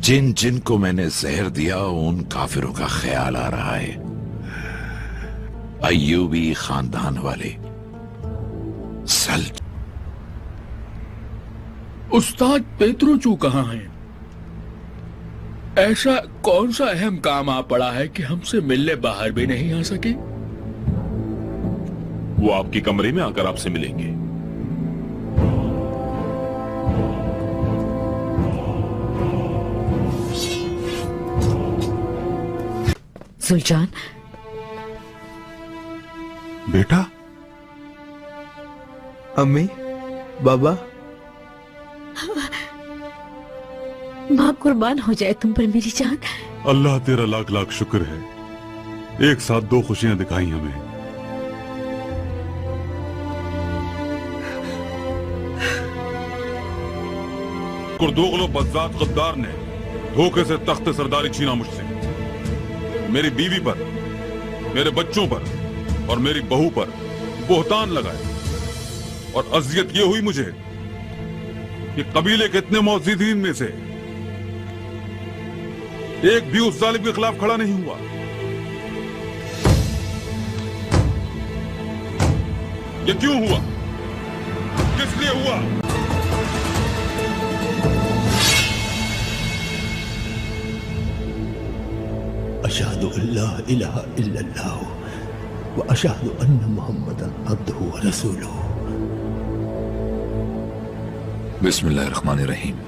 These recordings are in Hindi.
जिन जिन को मैंने जहर दिया उन काफिरों का ख्याल आ रहा है। अय्यूबी खानदान वाले सल्ट। उस्ताद पेत्रोचू कहाँ हैं? ऐसा कौन सा अहम काम आ पड़ा है कि हमसे मिलने बाहर भी नहीं आ सके? वो आपके कमरे में आकर आपसे मिलेंगे। सुल्तान बेटा। अम्मी, बाबा, माँ कुर्बान हो जाए तुम पर मेरी जान। अल्लाह तेरा लाख लाख शुक्र है, एक साथ दो खुशियां दिखाई हमें। कुर्दोगलो बज़्ज़ात गद्दार ने धोखे से तख्त सरदारी छीना मुझसे। मेरी बीवी पर, मेरे बच्चों पर और मेरी बहू पर बोहतान लगाए और अजियत ये हुई मुझे कि कबीले के इतने मौजूदीन में से एक भी उस जालिम के खिलाफ खड़ा नहीं हुआ। ये क्यों हुआ? किस लिए हुआ? अशहदु अल्ला इलाहा इल्लल्लाह व अशहदु अन्ना मुहम्मदन अब्दुहु व रसूलुहु। बिस्मिल्लाहिर्रहमानिर्रहीम।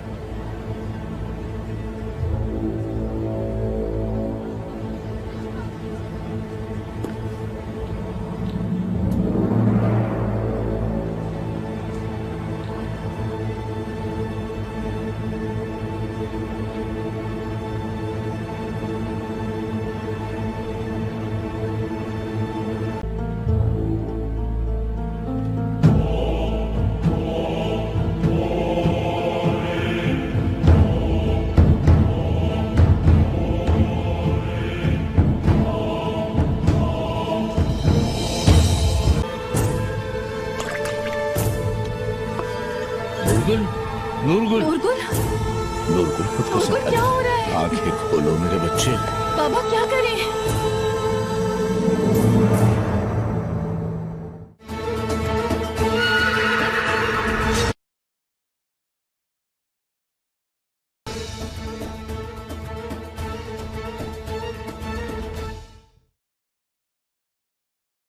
नूरगुल, नूरगुल खुद को संभालो। क्या हो रहा है? आंखें खोलो मेरे बच्चे। बाबा क्या करें?